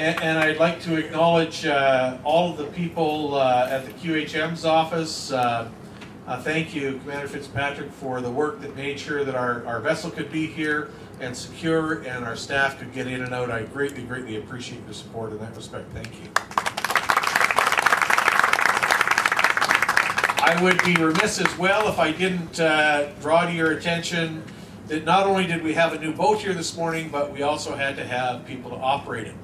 And I'd like to acknowledge all of the people at the QHM's office. Thank you, Commander Fitzpatrick, for the work that made sure that our vessel could be here and secure, and our staff could get in and out. I greatly, greatly appreciate your support in that respect. Thank you. I would be remiss as well if I didn't draw to your attention that not only did we have a new boat here this morning, but we also had to have people to operate it.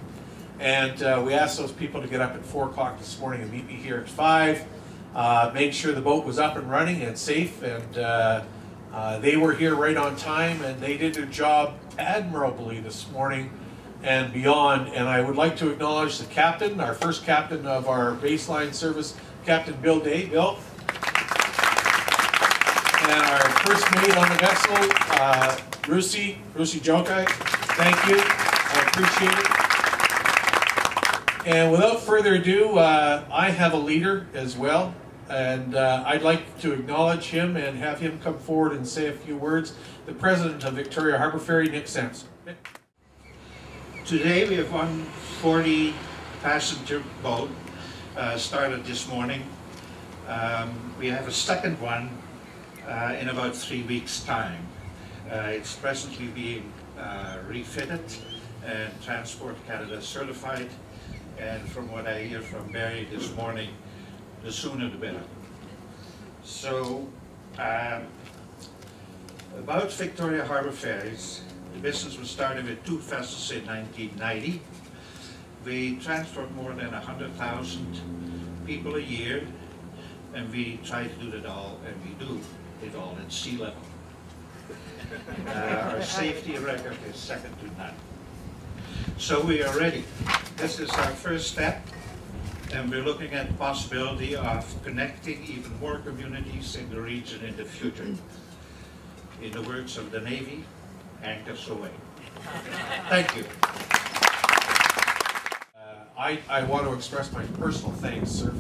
And we asked those people to get up at 4 o'clock this morning and meet me here at 5. Make sure the boat was up and running and safe, and they were here right on time, and they did their job admirably this morning and beyond. And I would like to acknowledge the captain, our first captain of our baseline service, Captain Bill Day. Bill. And our first mate on the vessel, Rusi Jokai. Thank you. I appreciate it. And without further ado, I have a leader as well. And I'd like to acknowledge him and have him come forward and say a few words. The president of Victoria Harbour Ferry, Nick Sampson. Today we have 140 passenger boat started this morning. We have a second one in about 3 weeks' time. It's presently being refitted and Transport Canada certified. And from what I hear from Barry this morning, the sooner the better. So, about Victoria Harbour Ferries, the business was started with 2 vessels in 1990. We transport more than 100,000 people a year, and we try to do it all, and we do it all at sea level. Our safety record is second to none. So we are ready. This is our first step. And we're looking at the possibility of connecting even more communities in the region in the future. In the words of the Navy, anchors away. Thank you. I want to express my personal thanks, sir,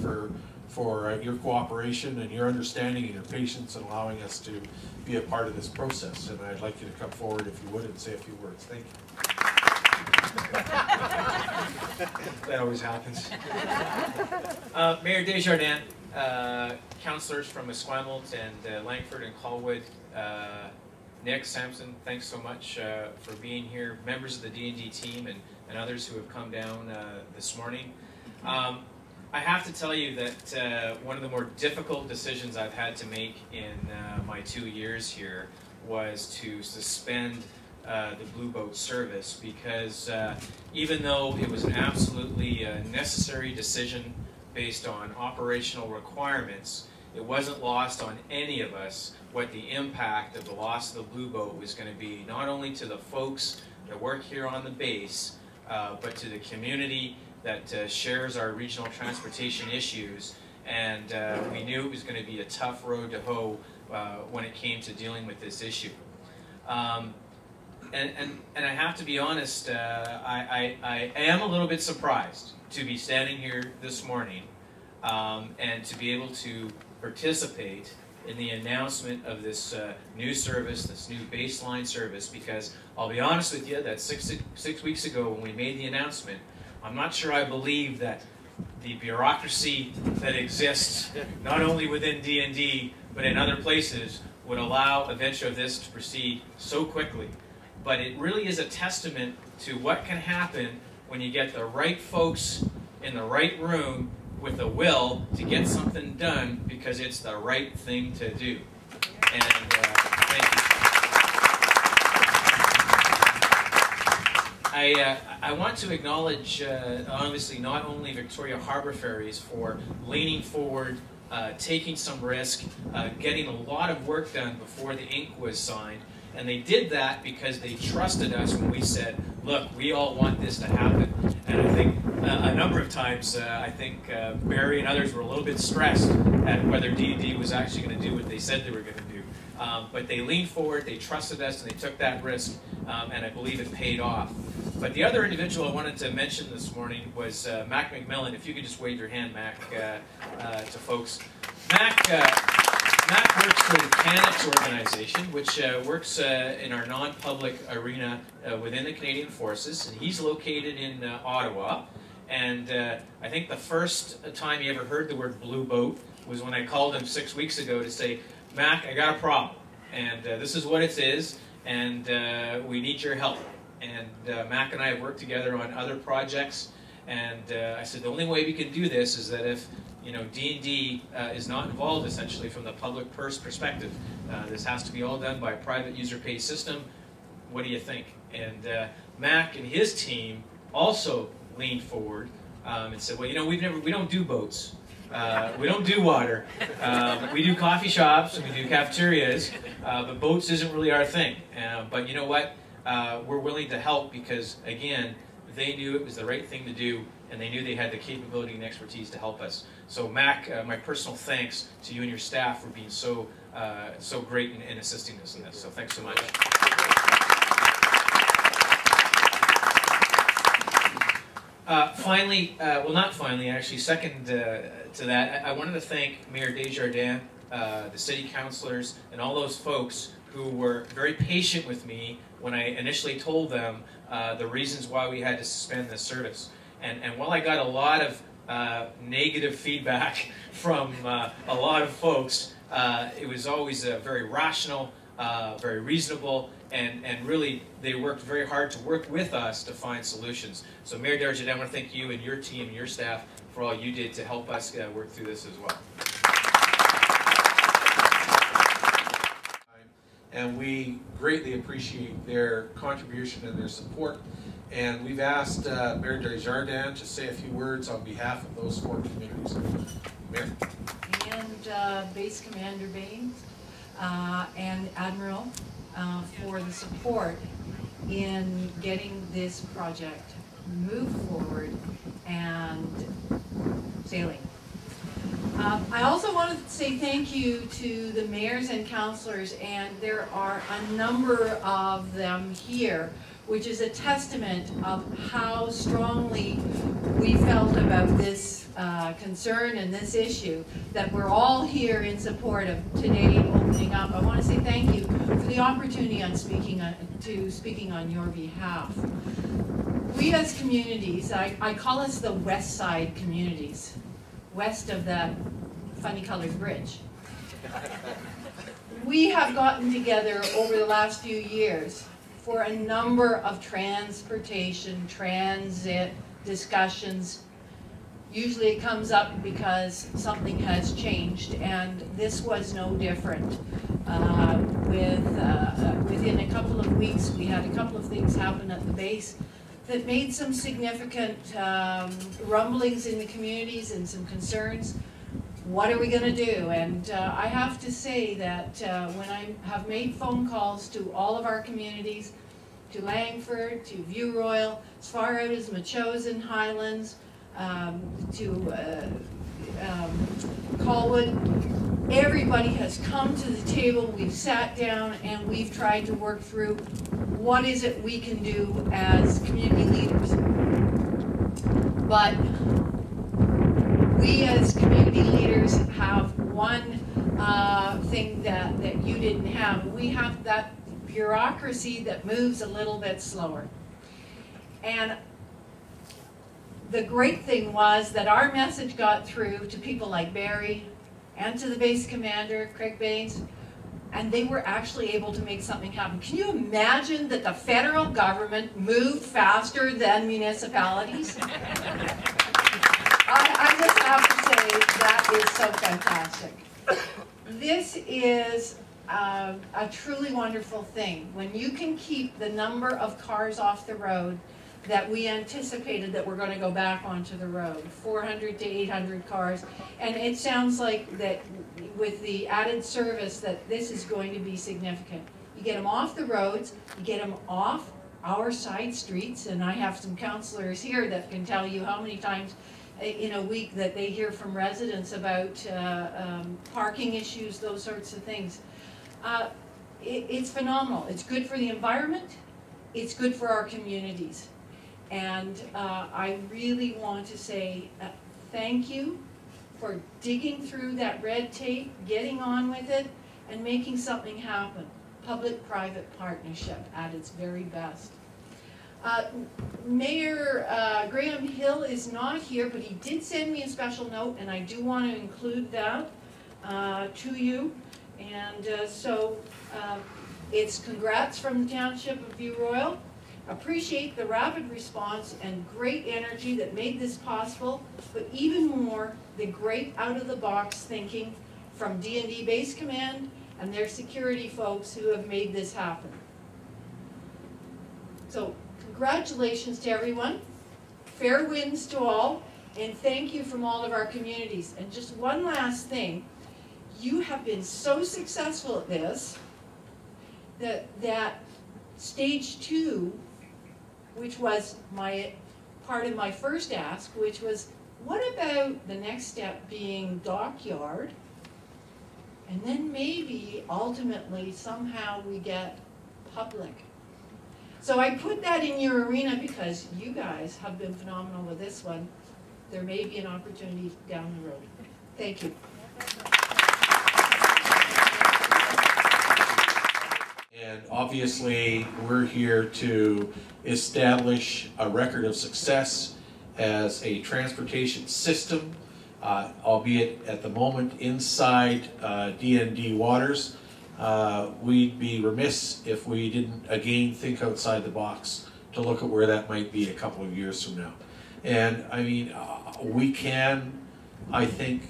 for your cooperation and your understanding and your patience in allowing us to be a part of this process. And I'd like you to come forward, if you would, and say a few words. Thank you. That always happens. Mayor Desjardins, councillors from Esquimalt and Langford and Colwood, Nick Sampson, thanks so much for being here. Members of the D&D team and others who have come down this morning. I have to tell you that one of the more difficult decisions I've had to make in my 2 years here was to suspend the Blue Boat service, because even though it was an absolutely necessary decision based on operational requirements, it wasn't lost on any of us what the impact of the loss of the Blue Boat was going to be, not only to the folks that work here on the base, but to the community that shares our regional transportation issues. And we knew it was going to be a tough road to hoe when it came to dealing with this issue. And I have to be honest, I am a little bit surprised to be standing here this morning and to be able to participate in the announcement of this new service, this new baseline service, because I'll be honest with you, that six weeks ago when we made the announcement, I'm not sure I believe that the bureaucracy that exists, not only within D&D, but in other places, would allow a venture of this to proceed so quickly. But it really is a testament to what can happen when you get the right folks in the right room with a will to get something done, because it's the right thing to do. And thank you. I want to acknowledge, obviously, not only Victoria Harbour Ferries for leaning forward, taking some risk, getting a lot of work done before the ink was signed. And they did that because they trusted us when we said, look, we all want this to happen. And I think a number of times, I think Barry and others were a little bit stressed at whether D&D was actually going to do what they said they were going to do. But they leaned forward, they trusted us, and they took that risk, and I believe it paid off. But the other individual I wanted to mention this morning was Mac McMillan. If you could just wave your hand, Mac, to folks. Mac Mac works for the Canucks organization, which works in our non-public arena within the Canadian Forces, and he's located in Ottawa. And I think the first time he ever heard the word blue boat was when I called him 6 weeks ago to say, Mac, I got a problem, and this is what it is, and we need your help. And Mac and I have worked together on other projects, and I said the only way we can do this is that if D&D is not involved essentially from the public purse perspective. This has to be all done by a private user pay system. What do you think? And Mac and his team also leaned forward and said, well, we don't do boats. We don't do water. We do coffee shops and we do cafeterias, but boats isn't really our thing. But you know what? We're willing to help because, again, they knew it was the right thing to do, and they knew they had the capability and expertise to help us. So Mac, my personal thanks to you and your staff for being so great in assisting us in this. So thanks so much. Finally, well not finally, actually second to that, I wanted to thank Mayor Desjardins, the city councilors, and all those folks who were very patient with me when I initially told them the reasons why we had to suspend this service. And while I got a lot of negative feedback from a lot of folks, it was always very rational, very reasonable, and really they worked very hard to work with us to find solutions. So Mayor Desjardins, I want to thank you and your team and your staff for all you did to help us work through this as well. And we greatly appreciate their contribution and their support. And we've asked Mayor Desjardins to say a few words on behalf of those 4 communities. Mayor. And Base Commander Baines and Admiral for the support in getting this project moved forward and sailing. I also wanted to say thank you to the mayors and councillors, and there are a number of them here, which is a testament of how strongly we felt about this concern and this issue, that we're all here in support of today opening up. I want to say thank you for the opportunity on speaking on your behalf. We as communities, I call us the West Side communities, west of that funny colored bridge. We have gotten together over the last few years for a number of transportation, transit discussions. Usually it comes up because something has changed, and this was no different. Within a couple of weeks, we had a couple of things happen at the base that made some significant rumblings in the communities and some concerns. What are we going to do? And I have to say that when I have made phone calls to all of our communities, to Langford, to View Royal, as far out as Machosen, Highlands, to Colwood, everybody has come to the table, we've sat down and we've tried to work through what is it we can do as community leaders. But we as community leaders have one thing that you didn't have. We have that bureaucracy that moves a little bit slower. And the great thing was that our message got through to people like Barry and to the base commander, Craig Baines, and they were actually able to make something happen. Can you imagine that the federal government moved faster than municipalities? I just have to say that is so fantastic. This is a truly wonderful thing. When you can keep the number of cars off the road that we anticipated that we're going to go back onto the road, 400 to 800 cars, and it sounds like that with the added service that this is going to be significant. You get them off the roads, you get them off our side streets, and I have some councillors here that can tell you how many times in a week that they hear from residents about parking issues, those sorts of things. It's phenomenal. It's good for the environment. It's good for our communities. And I really want to say thank you for digging through that red tape, getting on with it, and making something happen. Public-private partnership at its very best. Mayor Graham Hill is not here, but he did send me a special note, and I do want to include that to you. And it's congrats from the Township of View Royal. Appreciate the rapid response and great energy that made this possible, but even more, the great out-of-the-box thinking from D&D Base Command and their security folks who have made this happen. So, congratulations to everyone, fair winds to all, and thank you from all of our communities. And just one last thing, you have been so successful at this that stage 2, which was part of my first ask, which was, what about the next step being dockyard? And then maybe, ultimately, somehow we get public. So I put that in your arena because you guys have been phenomenal with this one. There may be an opportunity down the road. Thank you. And obviously, we're here to establish a record of success as a transportation system, albeit at the moment inside D&D waters. We'd be remiss if we didn't again think outside the box to look at where that might be a couple of years from now. And I mean, we can, I think,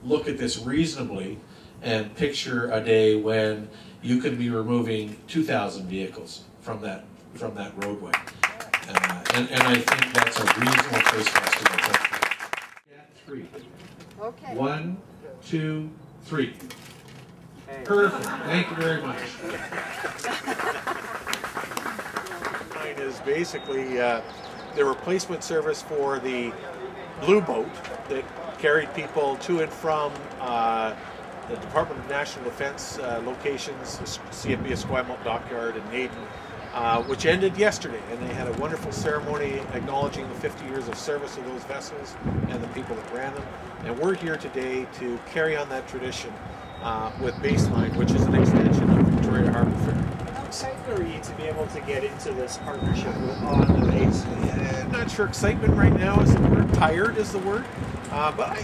look at this reasonably and picture a day when you can be removing 2,000 vehicles from that roadway. And I think that's a reasonable place for us to go. Yeah, 3. Okay. 1, 2, 3. Perfect. Thank you very much. Mine is basically the replacement service for the blue boat that carried people to and from the Department of National Defense locations, CFB Esquimalt Dockyard and Naden, which ended yesterday, and they had a wonderful ceremony acknowledging the 50 years of service of those vessels and the people that ran them. And we're here today to carry on that tradition with Baseline, which is an extension of Victoria Harbour Ferry. How excited are you to be able to get into this partnership on the base? I'm not sure excitement right now is the word. Tired is the word. But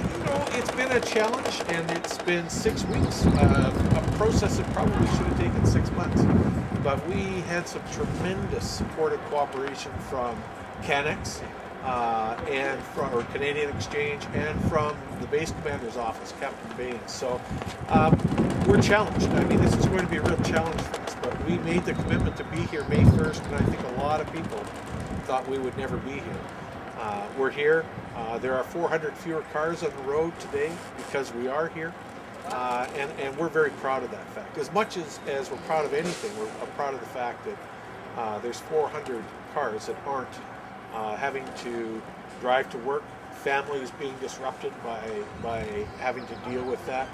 it's been a challenge, and it's been 6 weeks. A process that probably should have taken 6 months. But we had some tremendous supportive cooperation from CanEx and from Canadian Exchange and from the base commander's office, Captain Baines. So we're challenged. I mean, this is going to be a real challenge for us. But we made the commitment to be here May 1st, and I think a lot of people thought we would never be here. We're here. There are 400 fewer cars on the road today because we are here, and we're very proud of that fact. As much as we're proud of anything, we're proud of the fact that there's 400 cars that aren't having to drive to work, families being disrupted by having to deal with that,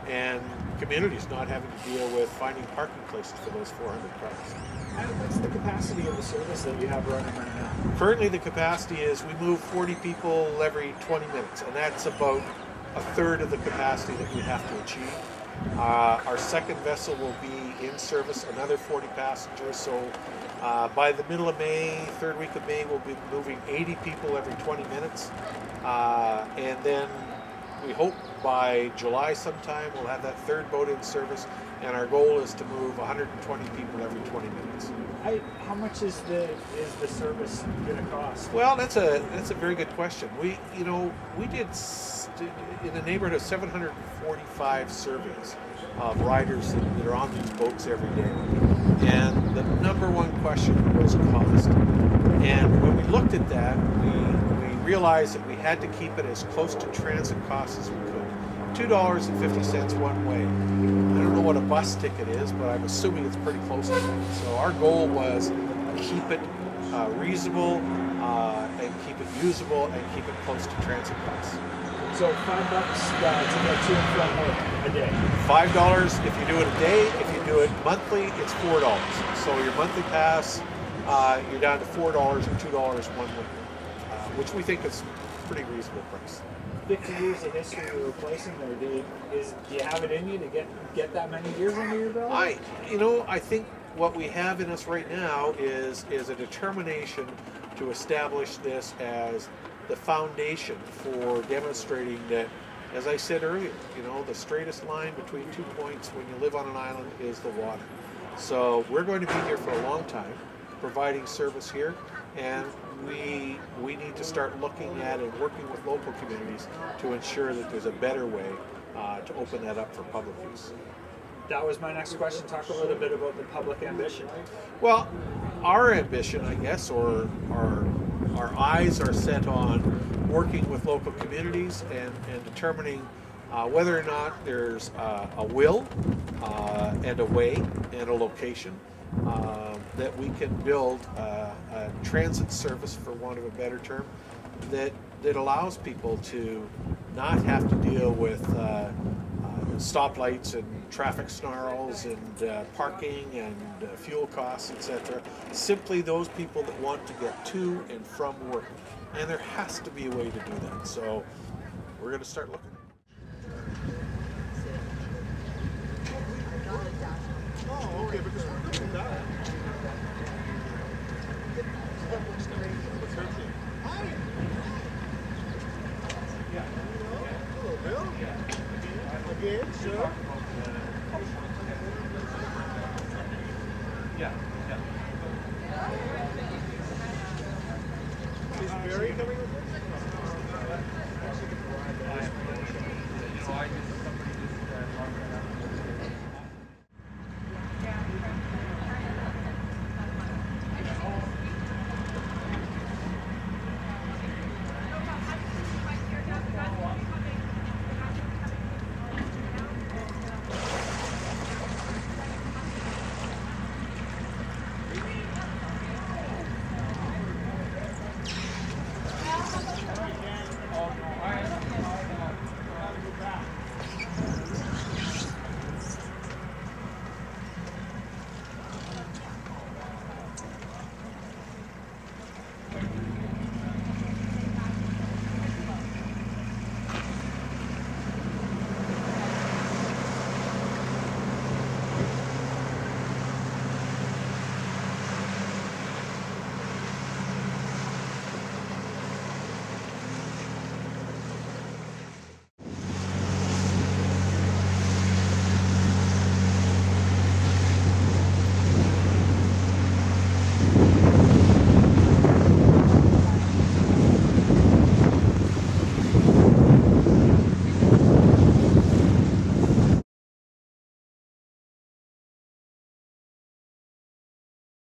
and communities not having to deal with finding parking places for those 400 cars. What's the capacity of the service that you have running right now? Currently the capacity is we move 40 people every 20 minutes, and that's about a third of the capacity that we have to achieve. Our second vessel will be in service, another 40 passengers, so by the middle of May, third week of May, we'll be moving 80 people every 20 minutes, and then we hope by July sometime we'll have that third boat in service, and our goal is to move 120 people every 20 minutes. How much is the service going to cost? Well, that's a very good question. We did in the neighborhood of 745 surveys of riders that are on these boats every day, and the number one question was cost. And when we looked at that, we realized that we had to keep it as close to transit costs as we could. $2.50 one way. I don't know what a bus ticket is, but I'm assuming it's pretty close to that. So our goal was keep it reasonable and keep it usable and keep it close to transit costs. So $5 to get to and from work a day. $5 if you do it a day. If you do it monthly, it's $4. So your monthly pass, you're down to $4 or $2 one way, which we think is a pretty reasonable price. 50 years of history you're replacing there. Do you have it in you to get that many years under your belt? I think what we have in us right now is a determination to establish this as the foundation for demonstrating that, as I said earlier, the straightest line between 2 points when you live on an island is the water. So we're going to be here for a long time, providing service here, and we need to start looking at and working with local communities to ensure that there's a better way to open that up for public use. That was my next question. Talk a little bit about the public ambition. Well, our ambition, I guess, or our eyes are set on working with local communities and determining whether or not there's a will and a way and a location that we can build a transit service, for want of a better term, that allows people to not have to deal with stoplights and traffic snarls and parking and fuel costs, etc. Simply those people that want to get to and from work. And there has to be a way to do that. So we're going to start looking. Oh, okay, because we're doing that. Hi. Yeah. Hello, Bill. Again, sir. Yeah. Is Barry coming with us?